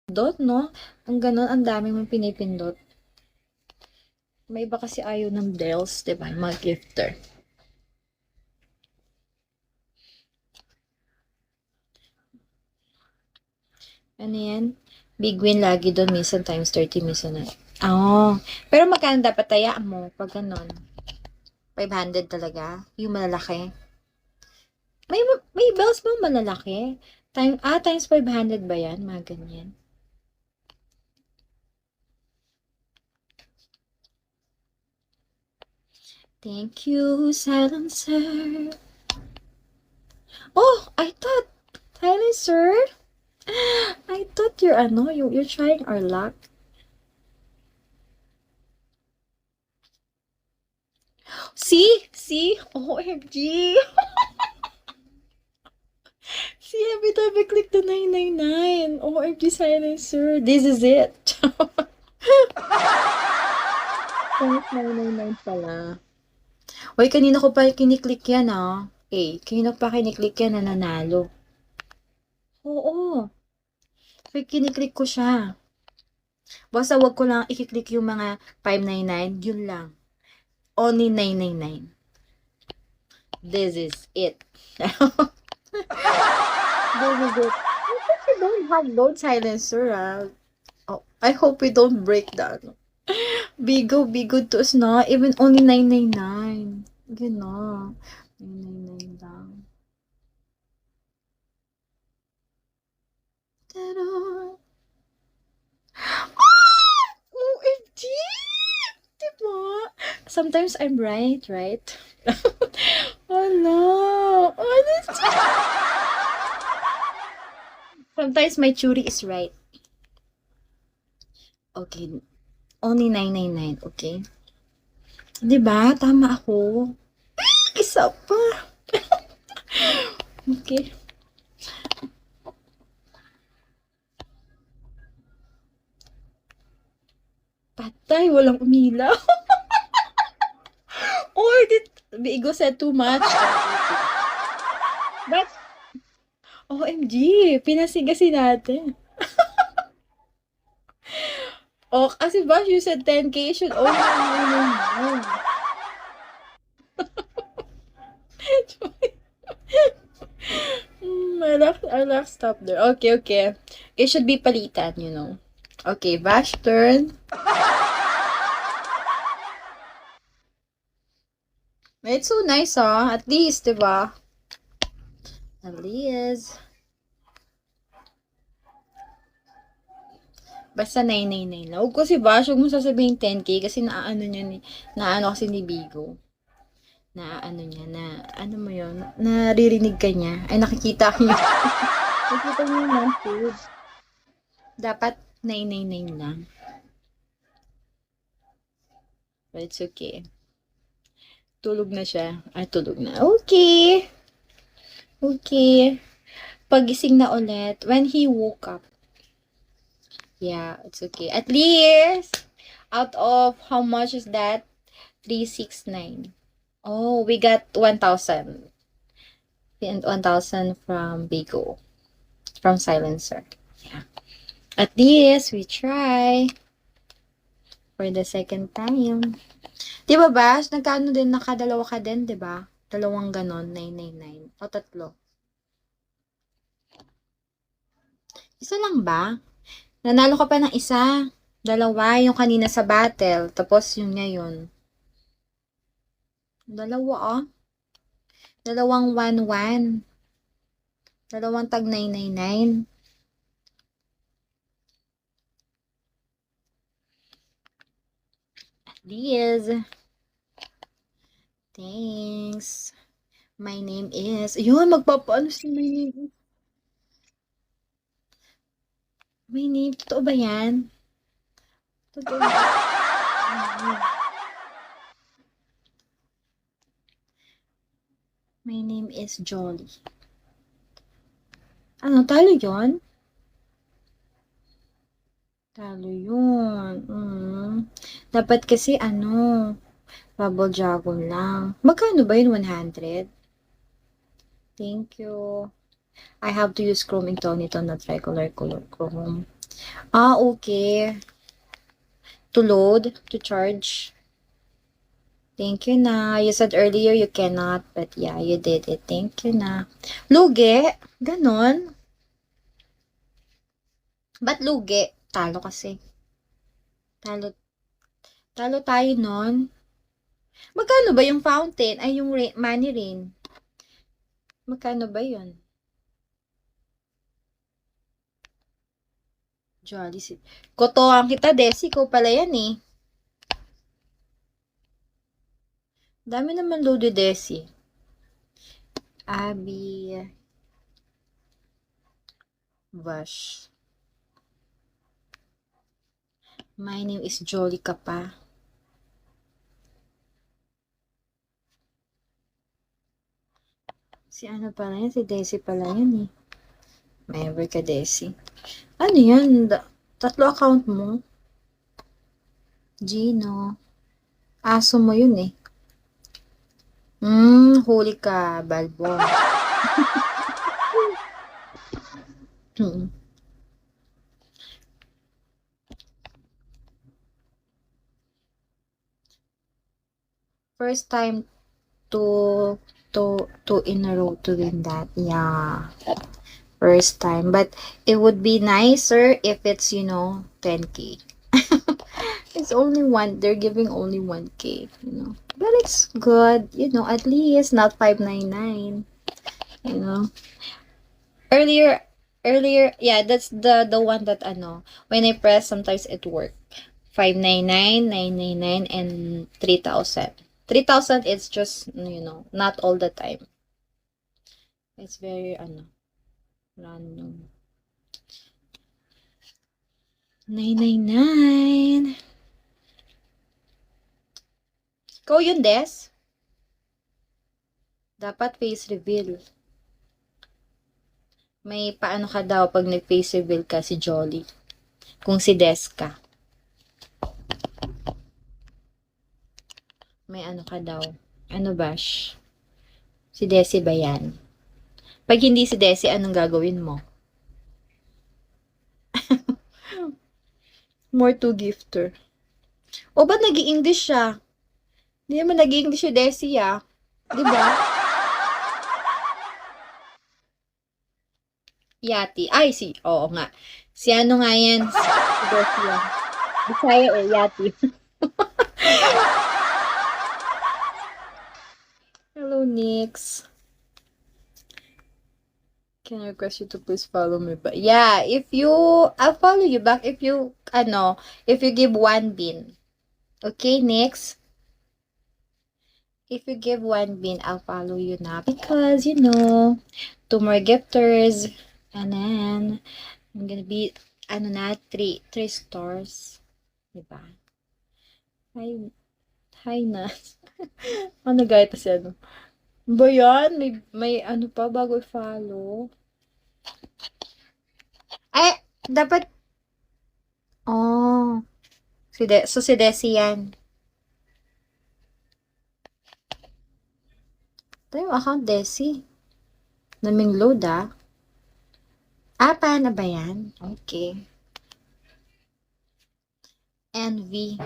Dot, no? Ang ganon, ang dami mong pinipindot. May iba kasi ayaw ng bells, diba? Yung mga gifter. Ano yan? Big win lagi doon, minsan times 30, minsan na. Oh, pero magkano dapat tayaan mo pag ganon? 500 talaga? Yung malalaki? May bells ba malalaki? Times 500 ba yan? Mga ganyan. Thank you, silencer. Oh, I thought, silencer? I thought you're trying our luck. See? OMG. See, every time I click the 999. OMG, silencer. This is it. Point 999 pala. Uy, kanina ko pa kiniklik yan, ah. Kanina pa kiniklik yan na nanalo. Oo. Uy, kiniklik ko siya. Basta wag ko lang ikiklik yung mga 599. Yun lang. Only 999. This is it. This is it. I hope we don't have load silencer, ah. Oh, I hope we don't break that. Bigo to us na. Even only 999. Gano'n. 999 lang. Pero, OMG! Diba? Sometimes I'm right? Oh no! Honestly. Sometimes my theory is right. Okay. Only 999, okay? Diba? Tama ako. Isa pa. Okay. Patay, walang umilaw. Or did Bigo said too much? But, OMG, pinasigasin natin. Oh, kasi ba, you said 10K, should only know. I love stop there. Okay. It should be palitan. Okay, Vash turn. It's so nice, At least, diba? At least. Basta 999 lang. Huwag ko si Bash, huwag mo sasabihin 10K kasi naano kasi ni Bigo. Naano niya, ano mo yun, naririnig ka niya. Ay, nakikita niya. Nakikita niya yung message. Dapat 999 lang. But it's okay. Tulog na siya. Tulog na. Okay. Pagising na ulit, when he woke up. Yeah, it's okay. At least, out of how much is that? 369. Oh, we got 1,000. And 1,000 from Bigo. From Silencer. Yeah. At least, we try. For the second time. Di ba, Bash? Nagkano din, nakadalawa ka din, di ba? Dalawang ganon, 999. O tatlo. Isa lang ba? Nanalo ka pa ng isa. Dalawa, yung kanina sa battle. Tapos yung ngayon. Dalawa, Dalawang 1-1. Dalawang tag 999. Liz. Thanks. My name is... Yun, magpapaano si my name is... My name, totoo ba yan? Totoo ba? My name is Jolly. Ano, talo yun? Talo yun. Dapat kasi Bubble Dragon lang. Magkano ba yun? 100? Thank you. I have to use Chrome Incognito, not regular color Chrome. Ah, okay. To load, to charge. Thank you na. You said earlier you cannot, but yeah, you did it. Thank you na. Lugi? Ganon? Ba't lugi? Talo kasi. Talo, talo tayo nun. Magkano ba yung fountain? Ay, yung money rain. Magkano ba yun? Jolly si... Kotohan kita, Desi. Ko pala yan eh. Dami naman loaded, Desi. Abby. Vash. My name is Jolly ka pa. Si ano pala yan? Si Desi pala yan eh. Member ka, Desi. Ano yan? Tatlo account mo? Gino. Aso mo yun eh. Huli ka, Balbon. First time to in a row to win that. Yeah. First time. But it would be nicer if it's, 10K. It's only one. They're giving only 1K. But it's good. At least not 599. Earlier, yeah, that's the one that, when I press, sometimes it work. 599, 999, and 3,000. 3,000, it's just, not all the time. It's very, random. 999. Ikaw yun, Des? Dapat face reveal. May paano ka daw pag nag-face reveal ka si Jolly. Kung si Des ka. May ano ka daw. Ano bash? Si Desi ba yan? Pag hindi si Desi, anong gagawin mo? More to gifter. O ba't nag-i-English siya? Hindi naman nag-i-English si Desi ah. Diba? Yati. Ay, oo nga. Si ano nga yan? Si Desi yan. Bisaya eh, Yati. Hello, Nix. Can I request you to please follow me back? Yeah, I'll follow you back if you give 1 bin. Okay, next. If you give 1 bin, I'll follow you now because, 2 more gifters. And then, I'm gonna be, 3 stars. Diba? Hi na. Ano guys, kasi ba yan? May ano pa bago i-follow? Ay, dapat, oh, si Desi yan. Ito yung account Desi. Naming load ah. Paano ba yan? Okay. NV.